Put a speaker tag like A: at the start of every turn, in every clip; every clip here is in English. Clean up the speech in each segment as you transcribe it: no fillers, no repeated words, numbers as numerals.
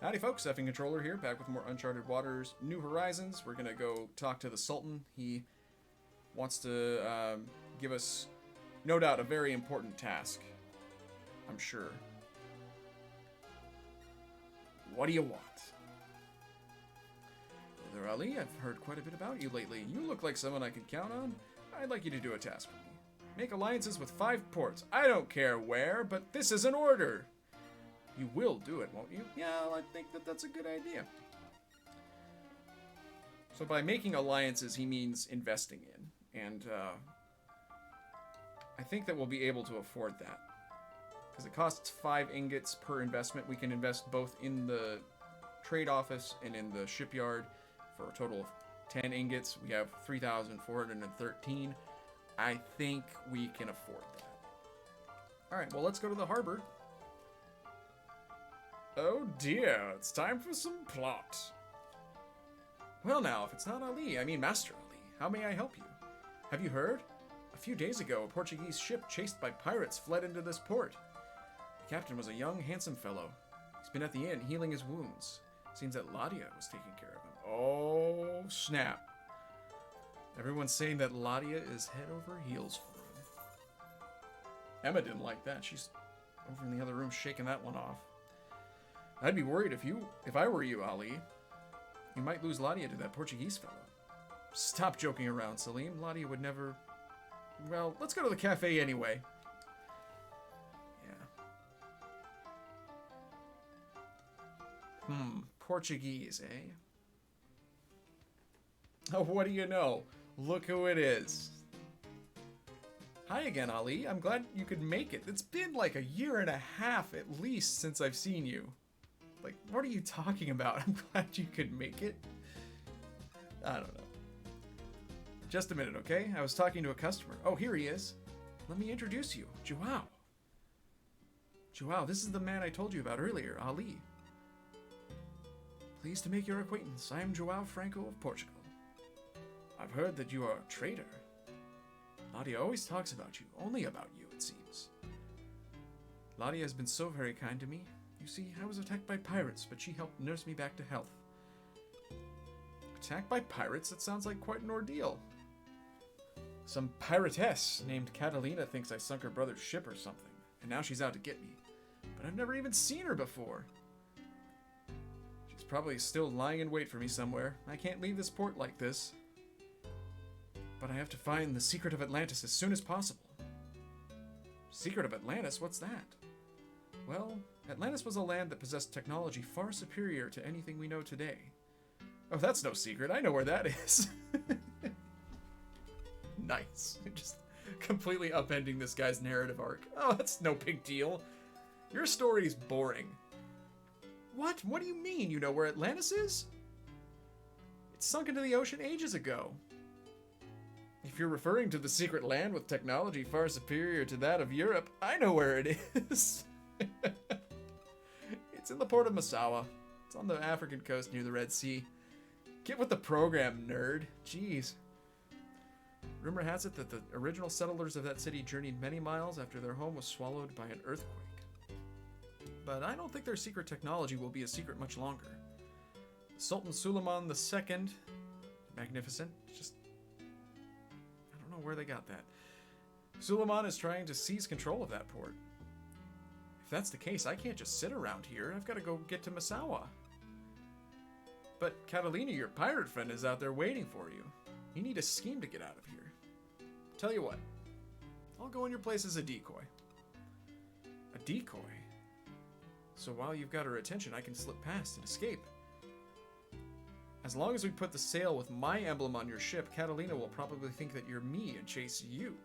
A: Howdy folks, Effing Controller here, back with more Uncharted Waters, New Horizons. We're gonna go talk to the Sultan. He wants to give us, no doubt, a very important task. I'm sure. What do you want? Well there, Ali, I've heard quite a bit about you lately. You look like someone I could count on. I'd like you to do a task for me. Make alliances with 5 ports. I don't care where, but this is an order. You will do it, won't you? Yeah, well, I think that's a good idea. So by making alliances, he means investing in. And I think that we'll be able to afford that. Because it costs 5 ingots per investment. We can invest both in the trade office and in the shipyard for a total of 10 ingots. We have 3,413. I think we can afford that. Alright, well, let's go to the harbor. Oh dear, it's time for some plot. Well now, if it's not Ali, I mean Master Ali, how may I help you? Have you heard? A few days ago, a Portuguese ship chased by pirates fled into this port. The captain was a young, handsome fellow. He's been at the inn healing his wounds. Seems that Ladia was taking care of him. Oh, snap. Everyone's saying that Ladia is head over heels for him. Emma didn't like that. She's over in the other room shaking that one off. I'd be worried if I were you, Ali. You might lose Ladia to that Portuguese fellow. Stop joking around, Salim. Ladia would never... Well, let's go to the cafe anyway. Yeah. Portuguese, eh? Oh, what do you know? Look who it is. Hi again, Ali. I'm glad you could make it. It's been like a year and a half at least since I've seen you. Like, what are you talking about? I'm glad you could make it. I don't know. Just a minute, okay? I was talking to a customer. Oh, here he is. Let me introduce you. Joao. Joao, this is the man I told you about earlier, Ali. Pleased to make your acquaintance. I am Joao Franco of Portugal. I've heard that you are a traitor. Ladia always talks about you. Only about you, it seems. Ladia has been so very kind to me. You see, I was attacked by pirates, but she helped nurse me back to health. Attacked by pirates? That sounds like quite an ordeal. Some piratess named Catalina thinks I sunk her brother's ship or something, and now she's out to get me. But I've never even seen her before. She's probably still lying in wait for me somewhere. I can't leave this port like this. But I have to find the secret of Atlantis as soon as possible. Secret of Atlantis? What's that? Well, Atlantis was a land that possessed technology far superior to anything we know today. Oh, that's no secret. I know where that is. Nice. Just completely upending this guy's narrative arc. Oh, that's no big deal. Your story's boring. What? What do you mean you know where Atlantis is? It sunk into the ocean ages ago. If you're referring to the secret land with technology far superior to that of Europe, I know where it is. It's in the port of Massawa. It's on the African coast near the Red Sea. Get with the program, nerd. Jeez. Rumor has it that the original settlers of that city journeyed many miles after their home was swallowed by an earthquake. But I don't think their secret technology will be a secret much longer. Sultan Suleiman II, magnificent, just... I don't know where they got that. Suleiman is trying to seize control of that port. If that's the case, I can't just sit around here. I've got to go get to Massawa. But Catalina, your pirate friend, is out there waiting for you. You need a scheme to get out of here. Tell you what. I'll go in your place as a decoy. A decoy? So while you've got her attention, I can slip past and escape. As long as we put the sail with my emblem on your ship, Catalina will probably think that you're me and chase you.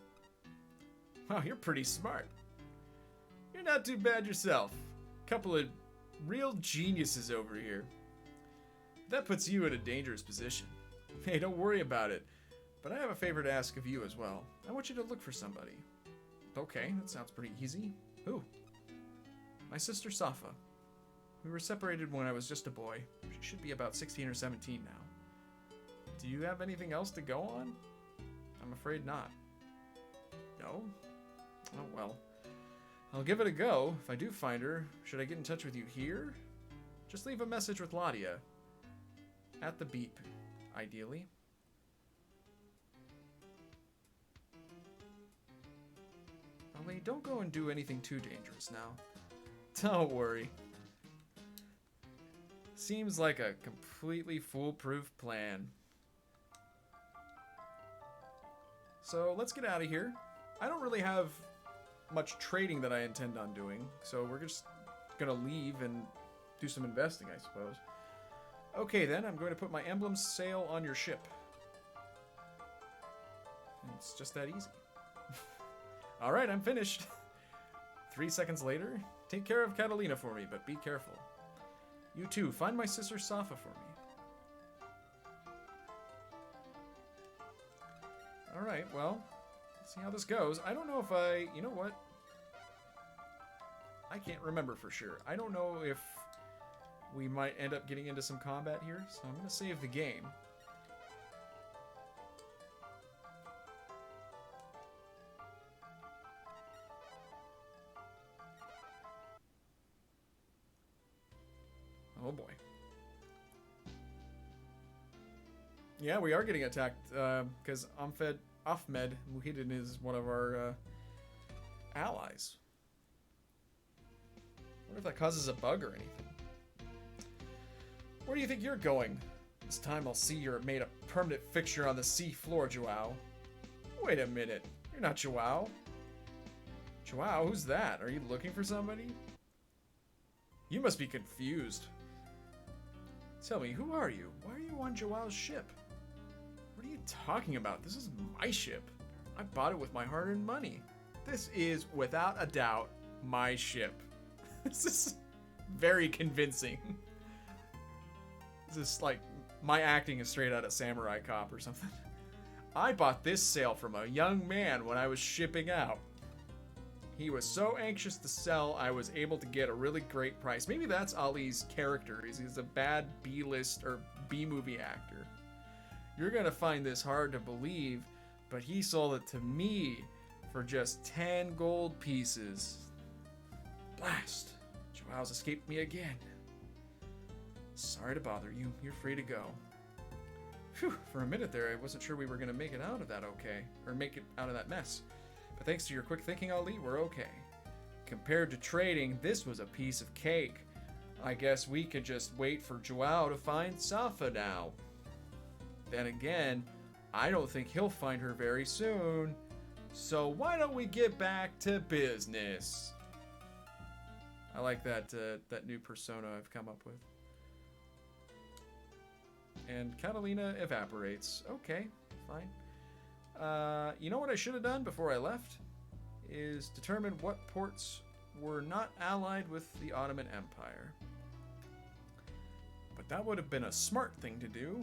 A: Wow, you're pretty smart. You're not too bad yourself. Couple of real geniuses over here. That puts you in a dangerous position. Hey, don't worry about it. But I have a favor to ask of you as well. I want you to look for somebody. Okay, that sounds pretty easy. Who? My sister Safa. We were separated when I was just a boy. She should be about 16 or 17 now. Do you have anything else to go on? I'm afraid not. No? Oh, well. I'll give it a go. If I do find her, should I get in touch with you here? Just leave a message with Ladia. At the beep, ideally. Ali, don't go and do anything too dangerous now. Don't worry. Seems like a completely foolproof plan. So let's get out of here. I don't really have much trading that I intend on doing, so we're just gonna leave and do some investing, I suppose. Okay then, I'm going to put my emblem sail on your ship. It's just that easy. Alright, I'm finished. 3 seconds later, take care of Catalina for me, but be careful. You too, find my sister Safa for me. Alright, well, let's see how this goes. I don't know if you know what? I can't remember for sure. I don't know if we might end up getting into some combat here, so I'm going to save the game. Oh boy. Yeah, we are getting attacked, because Ahmed Muhyiddin is one of our allies. I wonder if that causes a bug or anything. Where do you think you're going? This time I'll see you're made a permanent fixture on the sea floor, Joao. Wait a minute. You're not Joao. Joao? Who's that? Are you looking for somebody? You must be confused. Tell me, who are you? Why are you on Joao's ship? What are you talking about? This is my ship. I bought it with my hard-earned money. This is, without a doubt, my ship. This is very convincing. This is like, my acting is straight out of Samurai Cop or something. I bought this sail from a young man when I was shipping out. He was so anxious to sell, I was able to get a really great price. Maybe that's Ali's character. He's a bad B-list or B-movie actor. You're gonna find this hard to believe, but he sold it to me for just 10 gold pieces. Blast! Joao's escaped me again. Sorry to bother you. You're free to go. Phew, for a minute there, I wasn't sure we were gonna make it out of that okay. Or make it out of that mess. But thanks to your quick thinking, Ali, we're okay. Compared to trading, this was a piece of cake. I guess we could just wait for Joao to find Safa now. Then again, I don't think he'll find her very soon. So why don't we get back to business? I like that that new persona I've come up with. And Catalina evaporates. Okay, fine. You know what I should have done before I left? Is determine what ports were not allied with the Ottoman Empire. But that would have been a smart thing to do.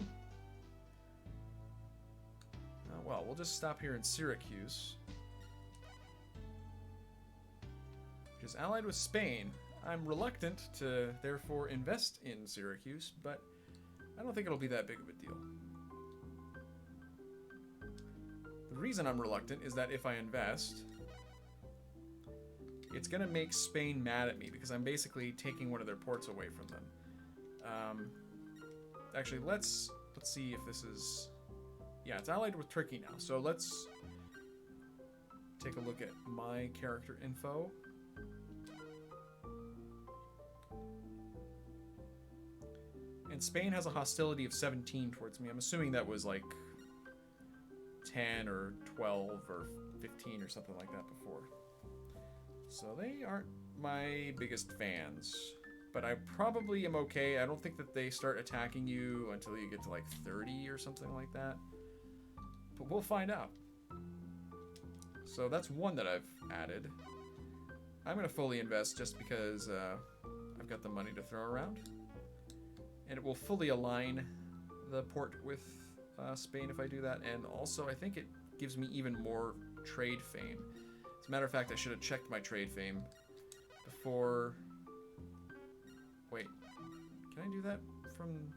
A: Well, we'll just stop here in Syracuse. Which is allied with Spain. I'm reluctant to, therefore, invest in Syracuse, but I don't think it'll be that big of a deal. The reason I'm reluctant is that if I invest, it's going to make Spain mad at me because I'm basically taking one of their ports away from them. Actually, let's see if this is... Yeah, it's allied with Turkey now, so let's take a look at my character info. And Spain has a hostility of 17 towards me. I'm assuming that was like 10 or 12 or 15 or something like that before. So they aren't my biggest fans. But I probably am okay. I don't think that they start attacking you until you get to like 30 or something like that. But we'll find out. So that's one that I've added. I'm going to fully invest just because I've got the money to throw around. And it will fully align the port with Spain if I do that. And also, I think it gives me even more trade fame. As a matter of fact, I should have checked my trade fame before... Wait, can I do that from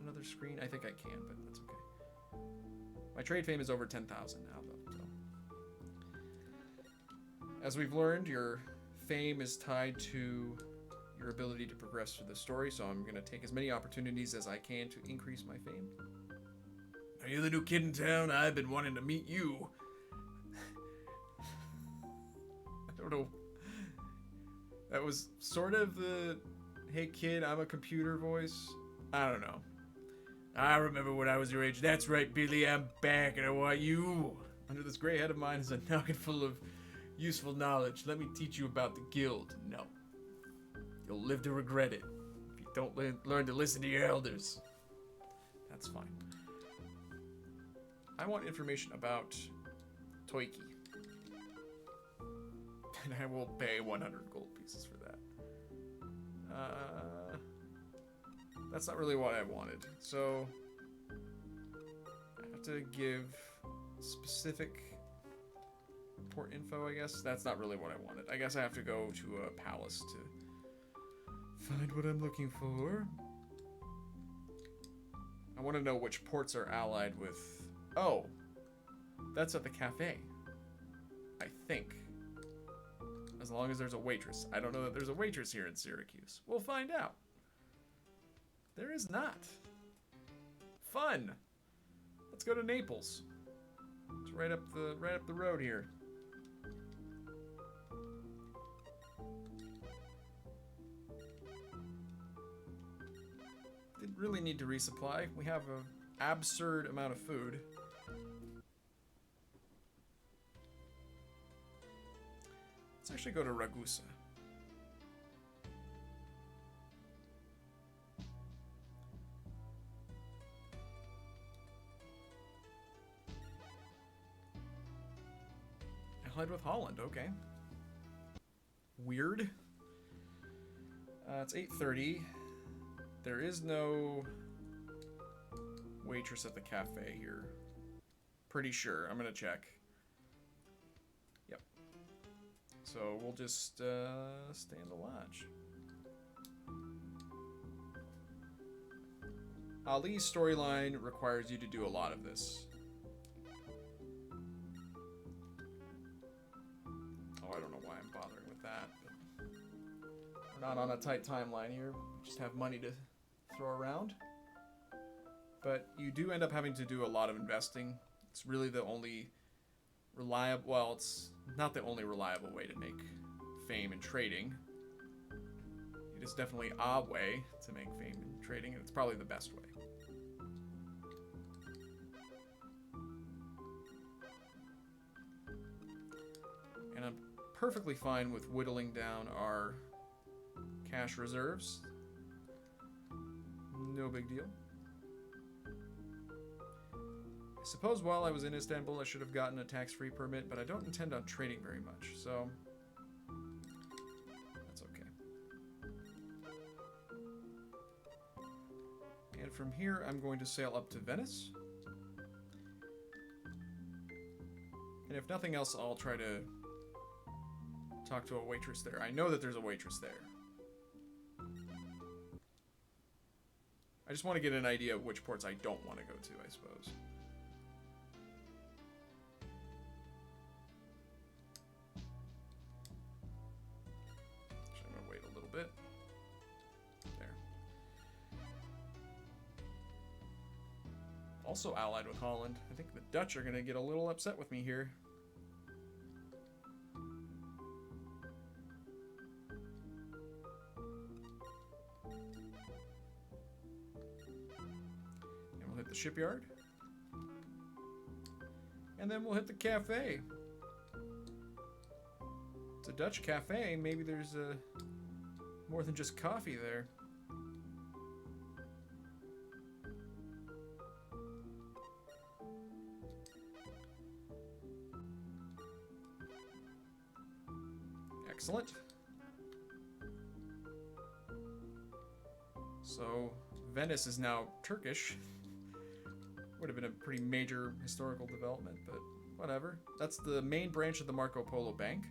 A: another screen? I think I can, but that's okay. My trade fame is over 10,000 now, though. So. As we've learned, your fame is tied to your ability to progress through the story, so I'm going to take as many opportunities as I can to increase my fame. Are you the new kid in town? I've been wanting to meet you. I don't know. That was sort of the, hey kid, I'm a computer voice. I don't know. I remember when I was your age. That's right, Billy, I'm back and I want you. Under this gray head of mine is a noggin full of useful knowledge. Let me teach you about the guild. No. You'll live to regret it if you don't learn to listen to your elders. That's fine. I want information about Toiki. And I will pay 100 gold pieces for that. That's not really what I wanted. So, I have to give specific port info, I guess. That's not really what I wanted. I guess I have to go to a palace to find what I'm looking for. I want to know which ports are allied with... Oh, that's at the cafe. I think. As long as there's a waitress. I don't know that there's a waitress here in Syracuse. We'll find out. There is not. Fun. Let's go to Naples. It's right up the road here. Didn't really need to resupply. We have an absurd amount of food. Let's actually go to Ragusa. Allied with Holland, okay. Weird. It's 8:30. There is no waitress at the cafe here. Pretty sure. I'm gonna check. Yep. So we'll just stay in the lodge. Ali's storyline requires you to do a lot of this. Oh, I don't know why I'm bothering with that. But we're not on a tight timeline here. We just have money to throw around. But you do end up having to do a lot of investing. It's really the only reliable... Well, it's not the only reliable way to make fame in trading. It is definitely a way to make fame in trading, and it's probably the best way. And I'm perfectly fine with whittling down our cash reserves. No big deal. I suppose while I was in Istanbul I should have gotten a tax-free permit, but I don't intend on trading very much, so that's okay. And from here I'm going to sail up to Venice. And if nothing else, I'll try to talk to a waitress there. I know that there's a waitress there. I just want to get an idea of which ports I don't want to go to, I suppose. Actually, I'm going to wait a little bit. There. Also allied with Holland. I think the Dutch are going to get a little upset with me here. The shipyard, and then we'll hit the cafe. It's a Dutch cafe. Maybe there's more than just coffee there. Excellent. So Venice is now Turkish. Would have been a pretty major historical development, but whatever. That's the main branch of the Marco Polo Bank.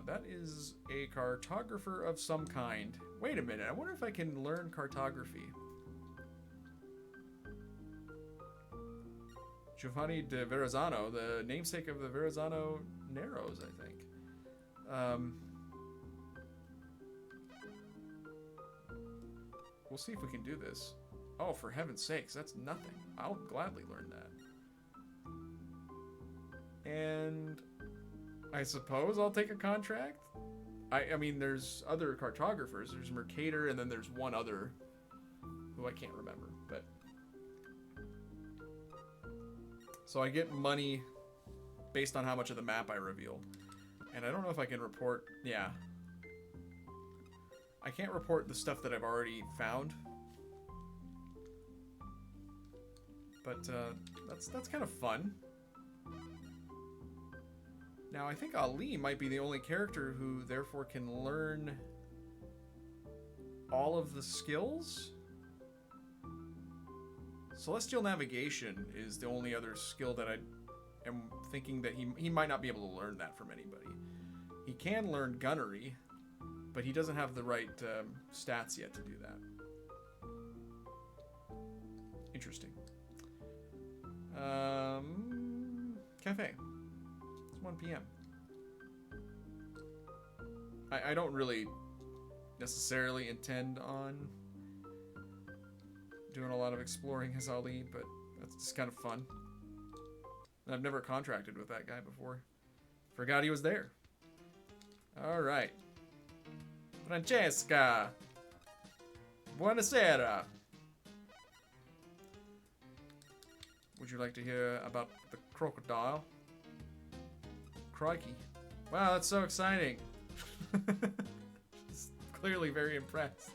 A: That is a cartographer of some kind. Wait a minute, I wonder if I can learn cartography. Giovanni de Verrazzano, the namesake of the Verrazzano Narrows, I think. we'll see if we can do this. Oh, for heaven's sakes, that's nothing. I'll gladly learn that. And I suppose I'll take a contract. I mean, there's other cartographers. There's Mercator, and then there's one other who I can't remember. But so I get money based on how much of the map I reveal. And I don't know if I can report... Yeah. I can't report the stuff that I've already found. But that's kind of fun. Now, I think Ali might be the only character who therefore can learn all of the skills. Celestial Navigation is the only other skill that I am thinking that he might not be able to learn that from anybody. He can learn Gunnery, but he doesn't have the right stats yet to do that. Interesting. Cafe. It's 1 p.m. I don't really necessarily intend on doing a lot of exploring as Ali, but that's just kind of fun. And I've never contracted with that guy before. Forgot he was there. Alright. Francesca! Buonasera! Would you like to hear about the crocodile? Crikey. Wow, that's so exciting. He's clearly very impressed.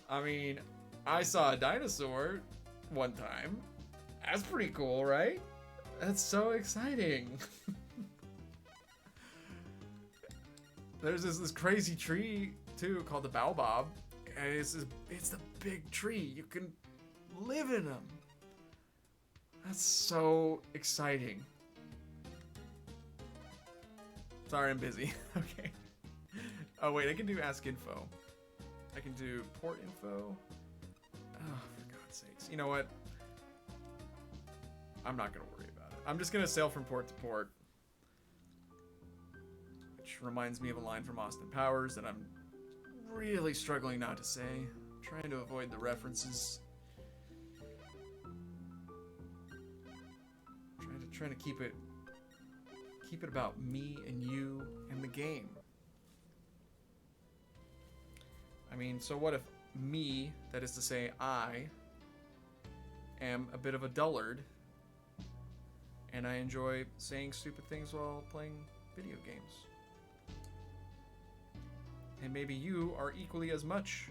A: I mean, I saw a dinosaur one time. That's pretty cool, right? That's so exciting. There's this crazy tree, too, called the baobab. And it's a big tree. You can live in them. That's so exciting. Sorry, I'm busy. Okay. Oh, wait, I can do Ask Info. I can do Port Info. Oh, for God's sakes. You know what? I'm not going to worry about it. I'm just going to sail from port to port. Which reminds me of a line from Austin Powers that I'm really struggling not to say. I'm trying to avoid the references. Trying to keep it about me and you and the game. I mean, so what if me, that is to say I, am a bit of a dullard and I enjoy saying stupid things while playing video games? And maybe you are equally as much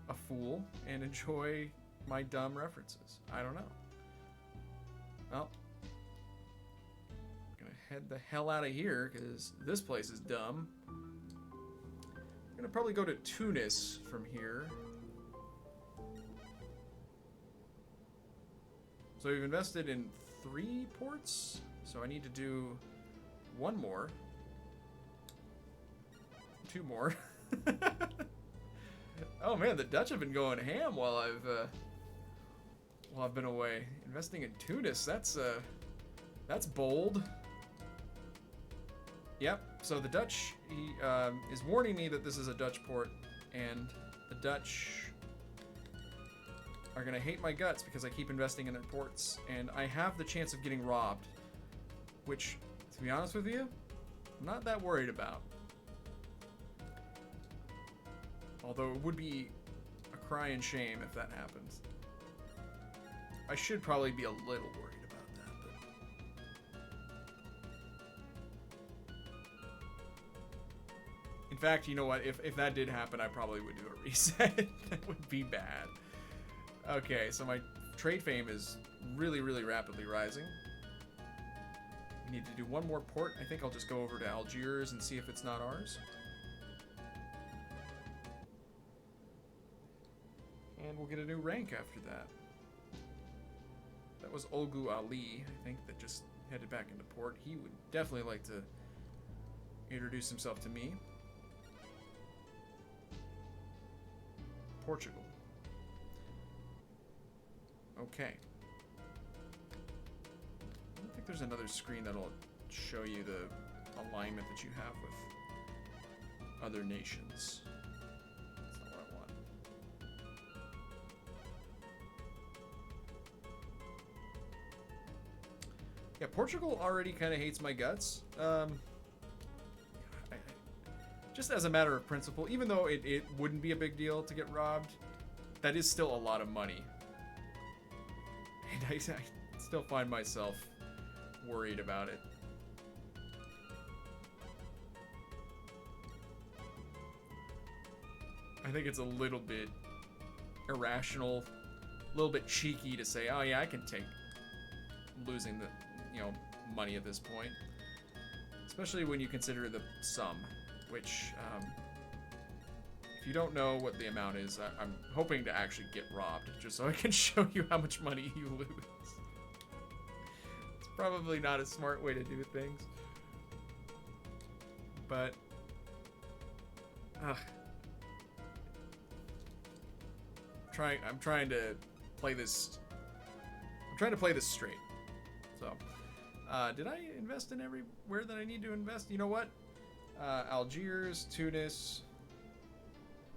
A: a fool and enjoy my dumb references. I don't know. Well, head the hell out of here because this place is dumb. I'm gonna probably go to Tunis from here. So we've invested in 3 ports, so I need to do 1 more, 2 more. Oh man, the Dutch have been going ham while I've been away. Investing in Tunis, that's bold. Yep, so the Dutch, he is warning me that this is a Dutch port, and the Dutch are gonna hate my guts because I keep investing in their ports, and I have the chance of getting robbed, which, to be honest with you, I'm not that worried about. Although it would be a crying shame if that happens. I should probably be a little worried about that, but... In fact, you know what? If that did happen, I probably would do a reset. That would be bad. Okay, so my trade fame is really, really rapidly rising. We need to do 1 more port. I think I'll just go over to Algiers and see if it's not ours. And we'll get a new rank after that. That was Olgu Ali, I think, that just headed back into port. He would definitely like to introduce himself to me. Portugal. Okay. I don't think there's another screen that'll show you the alignment that you have with other nations. That's not what I want. Yeah, Portugal already kind of hates my guts. Just as a matter of principle, even though it wouldn't be a big deal to get robbed, that is still a lot of money. And I still find myself worried about it. I think it's a little bit irrational, a little bit cheeky to say, oh yeah, I can take losing the, money at this point. Especially when you consider the sum, which, if you don't know what the amount is, I'm hoping to actually get robbed, just so I can show you how much money you lose. It's probably not a smart way to do things. But, I'm trying to play this straight. So, did I invest in everywhere that I need to invest? You know what? Algiers, Tunis,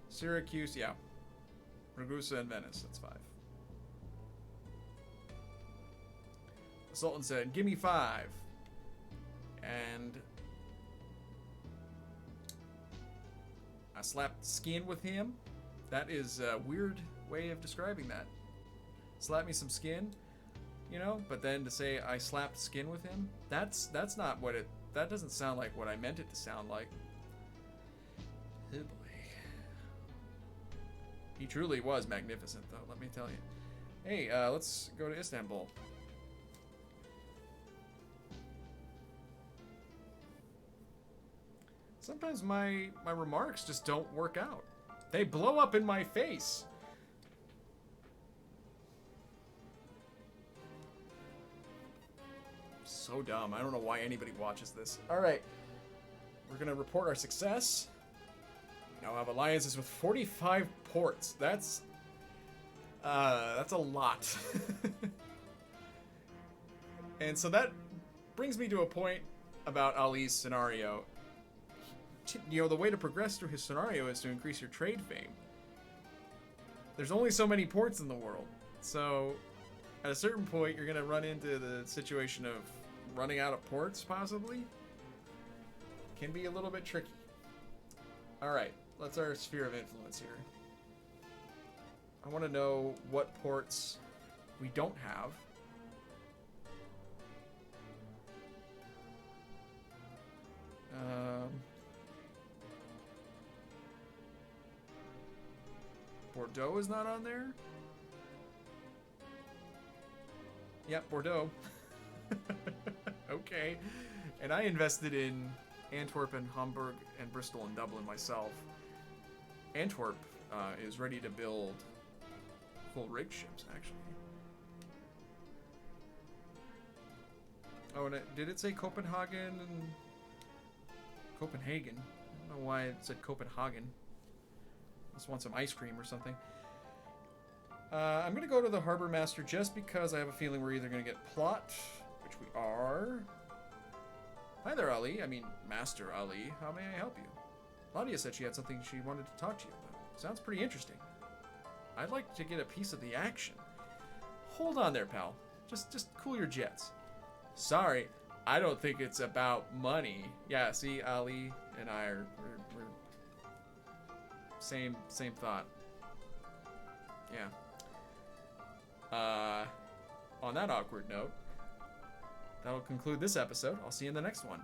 A: Syracuse, yeah. Ragusa and Venice, that's 5. The Sultan said, give me 5. And I slapped skin with him. That is a weird way of describing that. Slap me some skin, but then to say I slapped skin with him, that's not what that doesn't sound like what I meant it to sound like. Oh boy. He truly was magnificent, though, let me tell you. Hey, let's go to Istanbul. Sometimes my remarks just don't work out. They blow up in my face. So dumb. I don't know why anybody watches this. All right. We're going to report our success. We now have alliances with 45 ports. That's a lot. And so that brings me to a point about Ali's scenario. The way to progress through his scenario is to increase your trade fame. There's only so many ports in the world. So at a certain point, you're going to run into the situation of running out of ports, possibly. Can be a little bit tricky. Alright, that's our sphere of influence here. I want to know what ports we don't have. Bordeaux is not on there? Yep, Bordeaux. Okay. And I invested in Antwerp and Hamburg and Bristol and Dublin myself. Antwerp is ready to build full rig ships, actually. Oh, and did it say Copenhagen and Copenhagen? I don't know why it said Copenhagen. Just want some ice cream or something. I'm going to go to the Harbor Master just because I have a feeling we're either going to get plot, which we are. Hi there, Ali. I mean, Master Ali. How may I help you? Claudia said she had something she wanted to talk to you about. Sounds pretty interesting. I'd like to get a piece of the action. Hold on there, pal. Just cool your jets. Sorry, I don't think it's about money. Yeah, see, Ali and I are we're same thought. Yeah. On that awkward note, that'll conclude this episode. I'll see you in the next one.